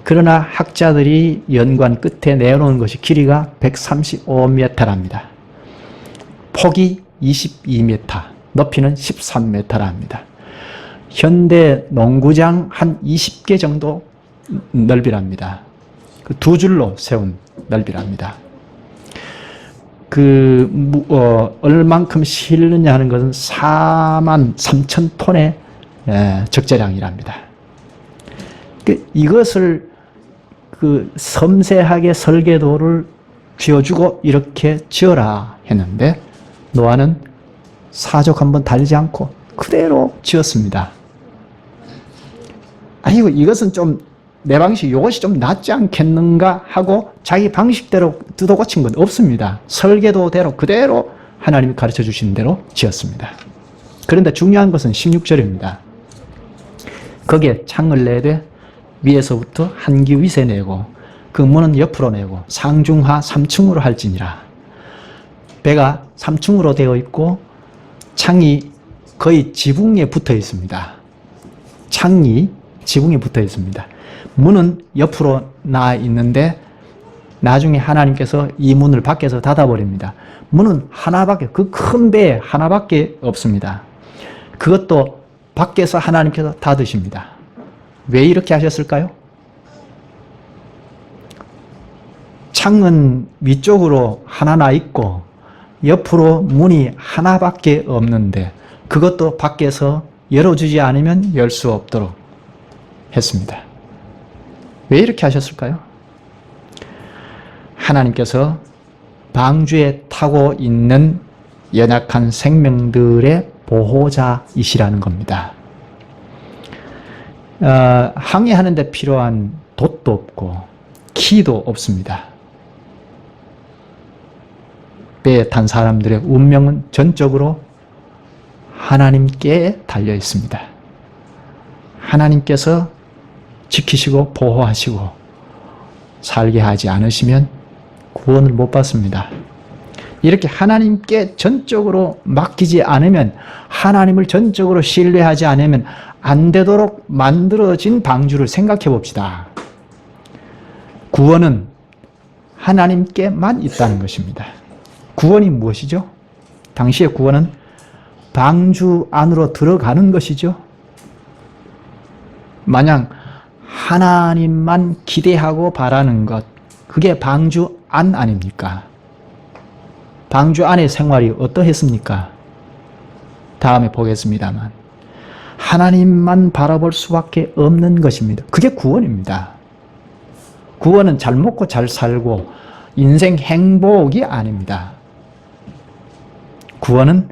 그러나 학자들이 연관 끝에 내놓은 것이 길이가 135m랍니다. 폭이 22m, 높이는 13m랍니다. 현대 농구장 한 20개 정도 넓이랍니다. 그 두 줄로 세운 넓이랍니다. 얼만큼 실느냐 하는 것은 43,000톤의 적재량이랍니다. 이것을 섬세하게 설계도를 쥐어주고 이렇게 지어라 했는데 노아는 사족 한번 달지 않고 그대로 지었습니다. 아이고 이것은 좀 내 방식 이것이 좀 낫지 않겠는가 하고 자기 방식대로 뜯어 고친 건 없습니다. 설계도대로 그대로 하나님이 가르쳐 주신 대로 지었습니다. 그런데 중요한 것은 16절입니다. 거기에 창을 내되 위에서부터 한기 위세 내고 그 문은 옆으로 내고 상중하 3층으로 할지니라. 배가 3층으로 되어 있고 창이 거의 지붕에 붙어 있습니다. 창이 지붕에 붙어 있습니다. 문은 옆으로 나와 있는데 나중에 하나님께서 이 문을 밖에서 닫아버립니다. 문은 하나밖에, 그 큰 배에 하나밖에 없습니다. 그것도 밖에서 하나님께서 닫으십니다. 왜 이렇게 하셨을까요? 창은 위쪽으로 하나 나 있고 옆으로 문이 하나밖에 없는데 그것도 밖에서 열어주지 않으면 열 수 없도록 했습니다. 왜 이렇게 하셨을까요? 하나님께서 방주에 타고 있는 연약한 생명들의 보호자이시라는 겁니다. 항해하는 데 필요한 돛도 없고 키도 없습니다. 배에 탄 사람들의 운명은 전적으로 하나님께 달려 있습니다. 하나님께서 지키시고 보호하시고 살게 하지 않으시면 구원을 못 받습니다. 이렇게 하나님께 전적으로 맡기지 않으면, 하나님을 전적으로 신뢰하지 않으면 안 되도록 만들어진 방주를 생각해 봅시다. 구원은 하나님께만 있다는 것입니다. 구원이 무엇이죠? 당시의 구원은 방주 안으로 들어가는 것이죠. 마냥 하나님만 기대하고 바라는 것, 그게 방주 안 아닙니까? 방주 안의 생활이 어떠했습니까? 다음에 보겠습니다만 하나님만 바라볼 수밖에 없는 것입니다. 그게 구원입니다. 구원은 잘 먹고 잘 살고 인생 행복이 아닙니다. 구원은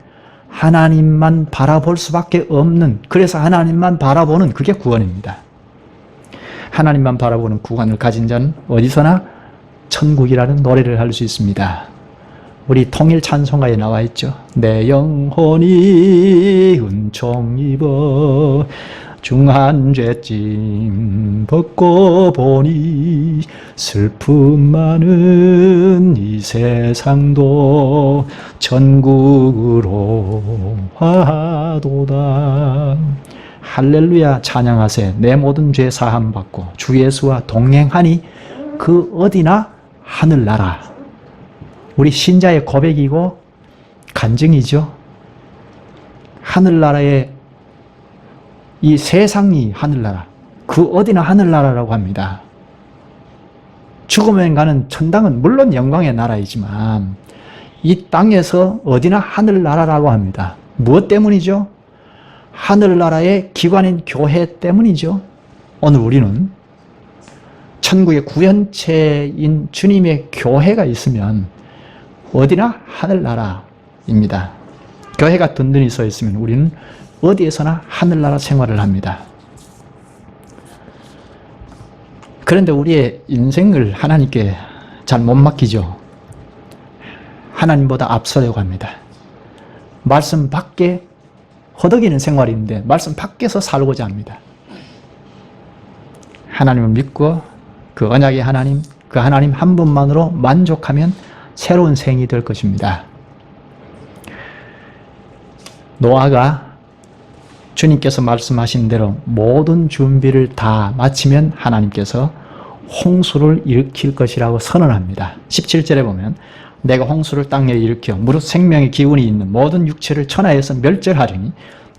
하나님만 바라볼 수밖에 없는, 그래서 하나님만 바라보는 그게 구원입니다. 하나님만 바라보는 구원을 가진 자는 어디서나 천국이라는 노래를 할 수 있습니다. 우리 통일 찬송가에 나와 있죠. 내 영혼이 은총 입어 중한 죄짐 벗고 보니 슬픔 많은 이 세상도 천국으로 화도다. 할렐루야 찬양하세. 내 모든 죄 사함 받고 주 예수와 동행하니 그 어디나 하늘나라. 우리 신자의 고백이고 간증이죠. 하늘나라의 이 세상이 하늘나라, 그 어디나 하늘나라라고 합니다. 죽음에 가는 천당은 물론 영광의 나라이지만 이 땅에서 어디나 하늘나라라고 합니다. 무엇 때문이죠? 하늘나라의 기관인 교회 때문이죠. 오늘 우리는 천국의 구현체인 주님의 교회가 있으면 어디나 하늘나라입니다. 교회가 든든히 서 있으면 우리는 어디에서나 하늘나라 생활을 합니다. 그런데 우리의 인생을 하나님께 잘 못 맡기죠. 하나님보다 앞서려고 합니다. 말씀 밖에 허덕이는 생활인데 말씀 밖에서 살고자 합니다. 하나님을 믿고 그 언약의 하나님, 그 하나님 한 분만으로 만족하면 새로운 생이 될 것입니다. 노아가 주님께서 말씀하신 대로 모든 준비를 다 마치면 하나님께서 홍수를 일으킬 것이라고 선언합니다. 17절에 보면 내가 홍수를 땅에 일으켜 무릇 생명의 기운이 있는 모든 육체를 천하에서 멸절하리니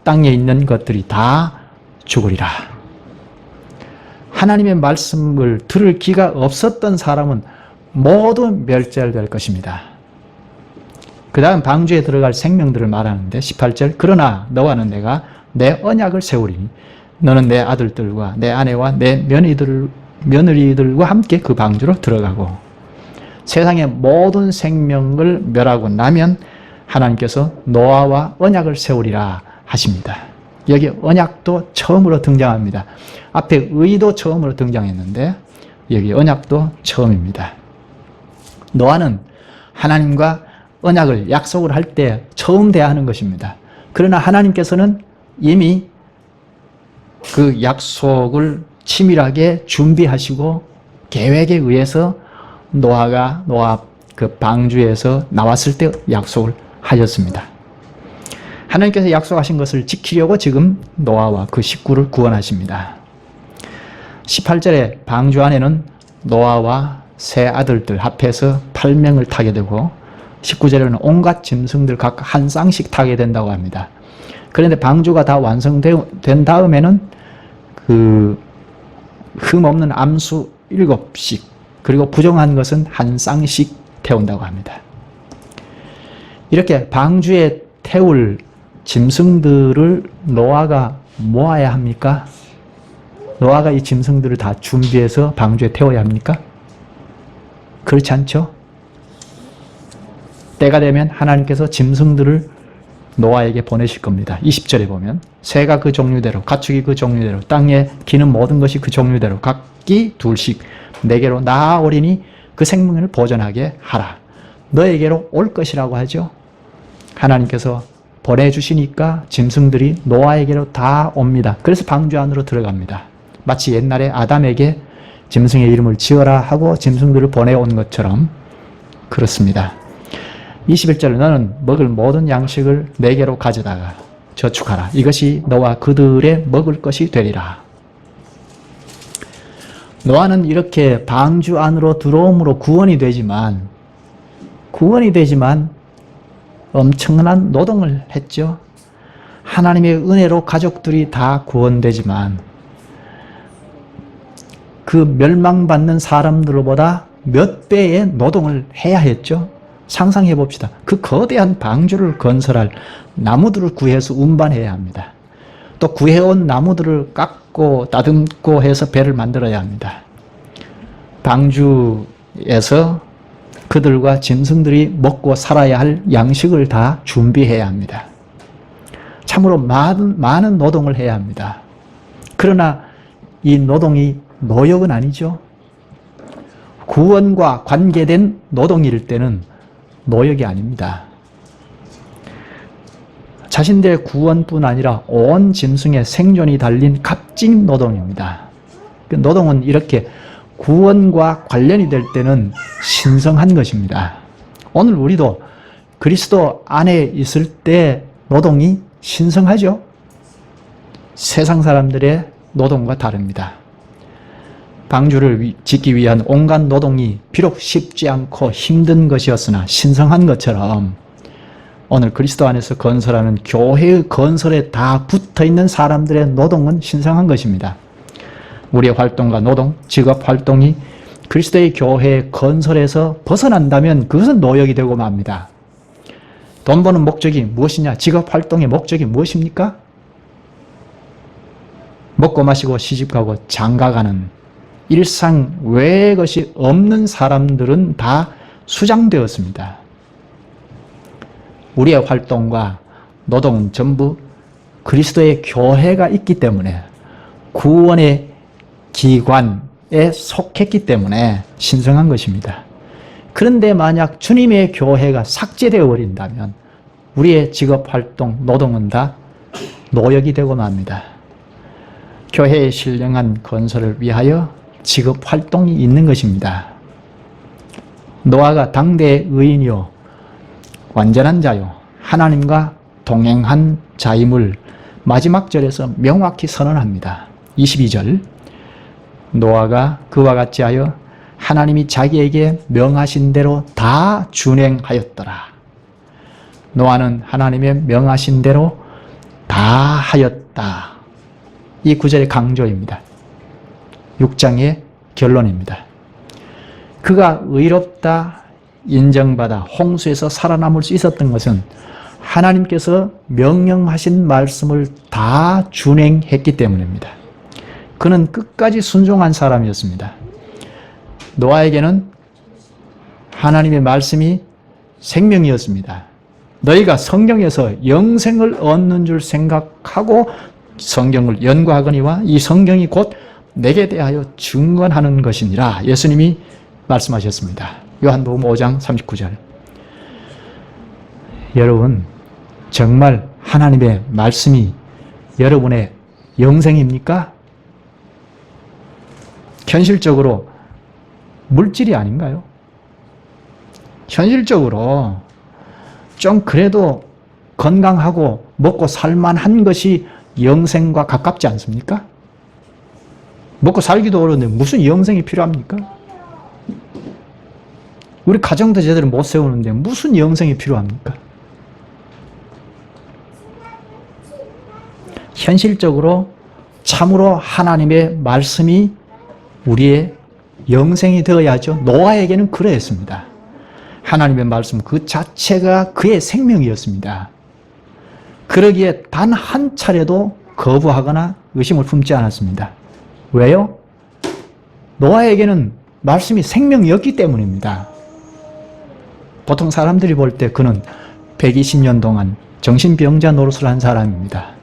땅에 있는 것들이 다 죽으리라. 하나님의 말씀을 들을 기가 없었던 사람은 모두 멸절될 것입니다. 그 다음 방주에 들어갈 생명들을 말하는데 18절 그러나 너와는 내가 내 언약을 세우리니 너는 내 아들들과 내 아내와 내 며느리들과 함께 그 방주로 들어가고 세상의 모든 생명을 멸하고 나면 하나님께서 노아와 언약을 세우리라 하십니다. 여기 언약도 처음으로 등장합니다. 앞에 의도 처음으로 등장했는데 여기 언약도 처음입니다. 노아는 하나님과 언약을 약속을 할 때 처음 대하는 것입니다. 그러나 하나님께서는 이미 그 약속을 치밀하게 준비하시고 계획에 의해서 노아 그 방주에서 나왔을 때 약속을 하셨습니다. 하나님께서 약속하신 것을 지키려고 지금 노아와 그 식구를 구원하십니다. 18절에 방주 안에는 노아와 세 아들들 합해서 8명을 타게 되고 19절에는 온갖 짐승들 각 한 쌍씩 타게 된다고 합니다. 그런데 방주가 다 완성된 다음에는 그 흠없는 암수 7씩 그리고 부정한 것은 한 쌍씩 태운다고 합니다. 이렇게 방주에 태울 짐승들을 노아가 모아야 합니까? 노아가 이 짐승들을 다 준비해서 방주에 태워야 합니까? 그렇지 않죠? 때가 되면 하나님께서 짐승들을 노아에게 보내실 겁니다. 20절에 보면 새가 그 종류대로 가축이 그 종류대로 땅에 기는 모든 것이 그 종류대로 각기 둘씩 내게로 나아오리니 그 생명을 보존하게 하라. 너에게로 올 것이라고 하죠. 하나님께서 보내주시니까 짐승들이 노아에게로 다 옵니다. 그래서 방주 안으로 들어갑니다. 마치 옛날에 아담에게 짐승의 이름을 지어라 하고 짐승들을 보내온 것처럼 그렇습니다. 21절 너는 먹을 모든 양식을 내게로 가져다가 저축하라. 이것이 너와 그들의 먹을 것이 되리라. 노아는 이렇게 방주 안으로 들어옴으로 구원이 되지만 엄청난 노동을 했죠. 하나님의 은혜로 가족들이 다 구원되지만 그 멸망받는 사람들보다 몇 배의 노동을 해야 했죠. 상상해 봅시다. 그 거대한 방주를 건설할 나무들을 구해서 운반해야 합니다. 또 구해온 나무들을 깎고 다듬고 해서 배를 만들어야 합니다. 방주에서 그들과 짐승들이 먹고 살아야 할 양식을 다 준비해야 합니다. 참으로 많은 노동을 해야 합니다. 그러나 이 노동이 노역은 아니죠. 구원과 관계된 노동일 때는 노역이 아닙니다. 자신들의 구원뿐 아니라 온 짐승의 생존이 달린 값진 노동입니다. 그 노동은 이렇게 구원과 관련이 될 때는 신성한 것입니다. 오늘 우리도 그리스도 안에 있을 때 노동이 신성하죠. 세상 사람들의 노동과 다릅니다. 방주를 짓기 위한 온갖 노동이 비록 쉽지 않고 힘든 것이었으나 신성한 것처럼 오늘 그리스도 안에서 건설하는 교회의 건설에 다 붙어있는 사람들의 노동은 신성한 것입니다. 우리의 활동과 노동, 직업 활동이 그리스도의 교회 건설에서 벗어난다면 그것은 노역이 되고 맙니다. 돈 버는 목적이 무엇이냐? 직업 활동의 목적이 무엇입니까? 먹고 마시고 시집가고 장가가는 일상 외의 것이 없는 사람들은 다 수장되었습니다. 우리의 활동과 노동은 전부 그리스도의 교회가 있기 때문에 구원의 기관에 속했기 때문에 신성한 것입니다. 그런데 만약 주님의 교회가 삭제되어 버린다면 우리의 직업 활동, 노동은 다 노역이 되고 맙니다. 교회의 신령한 건설을 위하여 직업 활동이 있는 것입니다. 노아가 당대의 의인이요 완전한 자요 하나님과 동행한 자임을 마지막 절에서 명확히 선언합니다. 22절 노아가 그와 같이 하여 하나님이 자기에게 명하신 대로 다 준행하였더라. 노아는 하나님의 명하신 대로 다 하였다. 이 구절의 강조입니다. 6장의 결론입니다. 그가 의롭다 인정받아 홍수에서 살아남을 수 있었던 것은 하나님께서 명령하신 말씀을 다 준행했기 때문입니다. 그는 끝까지 순종한 사람이었습니다. 노아에게는 하나님의 말씀이 생명이었습니다. 너희가 성경에서 영생을 얻는 줄 생각하고 성경을 연구하거니와 이 성경이 곧 내게 대하여 증언하는 것이니라. 예수님이 말씀하셨습니다. 요한복음 5장 39절. 여러분, 정말 하나님의 말씀이 여러분의 영생입니까? 현실적으로 물질이 아닌가요? 현실적으로 좀 그래도 건강하고 먹고 살만한 것이 영생과 가깝지 않습니까? 먹고 살기도 어려운데 무슨 영생이 필요합니까? 우리 가정도 제대로 못 세우는데 무슨 영생이 필요합니까? 현실적으로 참으로 하나님의 말씀이 우리의 영생이 되어야죠. 노아에게는 그러했습니다. 하나님의 말씀 그 자체가 그의 생명이었습니다. 그러기에 단 한 차례도 거부하거나 의심을 품지 않았습니다. 왜요? 노아에게는 말씀이 생명이었기 때문입니다. 보통 사람들이 볼 때 그는 120년 동안 정신병자 노릇을 한 사람입니다.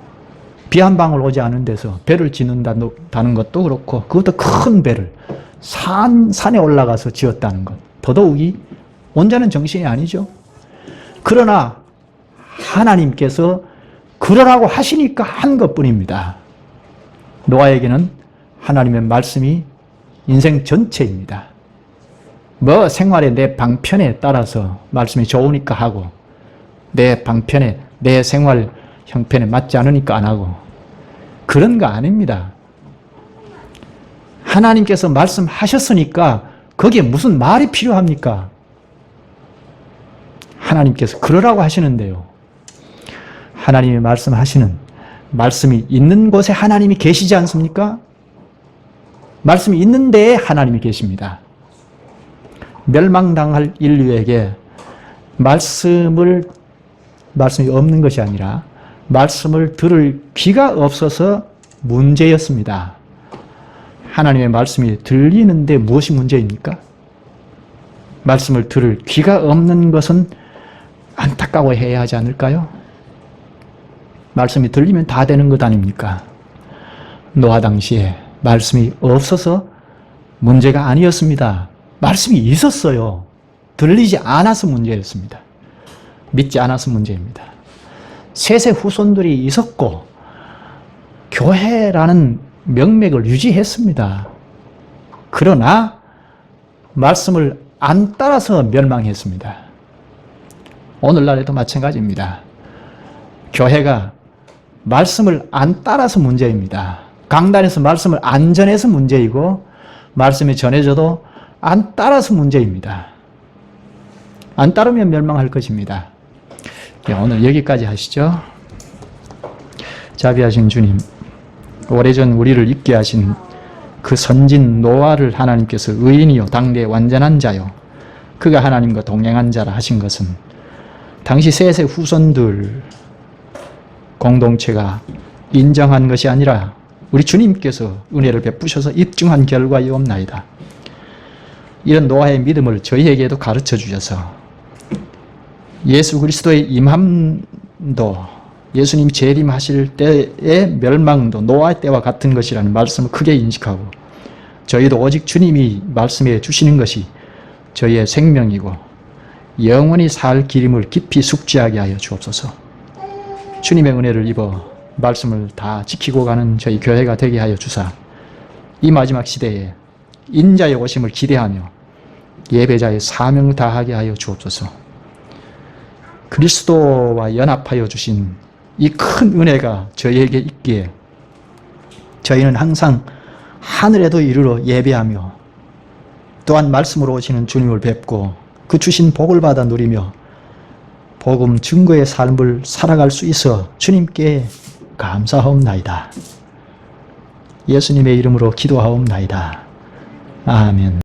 비 한 방울 오지 않은 데서 배를 짓는다는 것도 그렇고 그것도 큰 배를 산에 올라가서 지었다는 것. 더더욱이 온전한 정신이 아니죠. 그러나 하나님께서 그러라고 하시니까 한 것뿐입니다. 노아에게는 하나님의 말씀이 인생 전체입니다. 뭐 생활에 내 방편에 따라서 말씀이 좋으니까 하고 내 방편에 내 생활 형편에 맞지 않으니까 안 하고 그런 거 아닙니다. 하나님께서 말씀하셨으니까 거기에 무슨 말이 필요합니까? 하나님께서 그러라고 하시는데요. 하나님이 말씀하시는 말씀이 있는 곳에 하나님이 계시지 않습니까? 말씀이 있는 데에 하나님이 계십니다. 멸망당할 인류에게 말씀이 없는 것이 아니라 말씀을 들을 귀가 없어서 문제였습니다. 하나님의 말씀이 들리는데 무엇이 문제입니까? 말씀을 들을 귀가 없는 것은 안타까워해야 하지 않을까요? 말씀이 들리면 다 되는 것 아닙니까? 노아 당시에 말씀이 없어서 문제가 아니었습니다. 말씀이 있었어요. 들리지 않아서 문제였습니다. 믿지 않아서 문제입니다. 셋의 후손들이 있었고 교회라는 명맥을 유지했습니다. 그러나 말씀을 안 따라서 멸망했습니다. 오늘날에도 마찬가지입니다. 교회가 말씀을 안 따라서 문제입니다. 강단에서 말씀을 안 전해서 문제이고 말씀이 전해져도 안 따라서 문제입니다. 안 따르면 멸망할 것입니다. 오늘 여기까지 하시죠. 자비하신 주님, 오래전 우리를 있게 하신 그 선진 노아를 하나님께서 의인이요 당대의 완전한 자요 그가 하나님과 동행한 자라 하신 것은 당시 셋의 후손들 공동체가 인정한 것이 아니라 우리 주님께서 은혜를 베푸셔서 입증한 결과이옵나이다. 이런 노아의 믿음을 저희에게도 가르쳐 주셔서 예수 그리스도의 임함도 예수님이 재림하실 때의 멸망도 노아의 때와 같은 것이라는 말씀을 크게 인식하고 저희도 오직 주님이 말씀해 주시는 것이 저희의 생명이고 영원히 살 길임을 깊이 숙지하게 하여 주옵소서. 주님의 은혜를 입어 말씀을 다 지키고 가는 저희 교회가 되게 하여 주사 이 마지막 시대에 인자의 오심을 기대하며 예배자의 사명을 다하게 하여 주옵소서. 그리스도와 연합하여 주신 이 큰 은혜가 저희에게 있기에 저희는 항상 하늘에도 이르러 예배하며 또한 말씀으로 오시는 주님을 뵙고 그 주신 복을 받아 누리며 복음 증거의 삶을 살아갈 수 있어 주님께 감사하옵나이다. 예수님의 이름으로 기도하옵나이다. 아멘.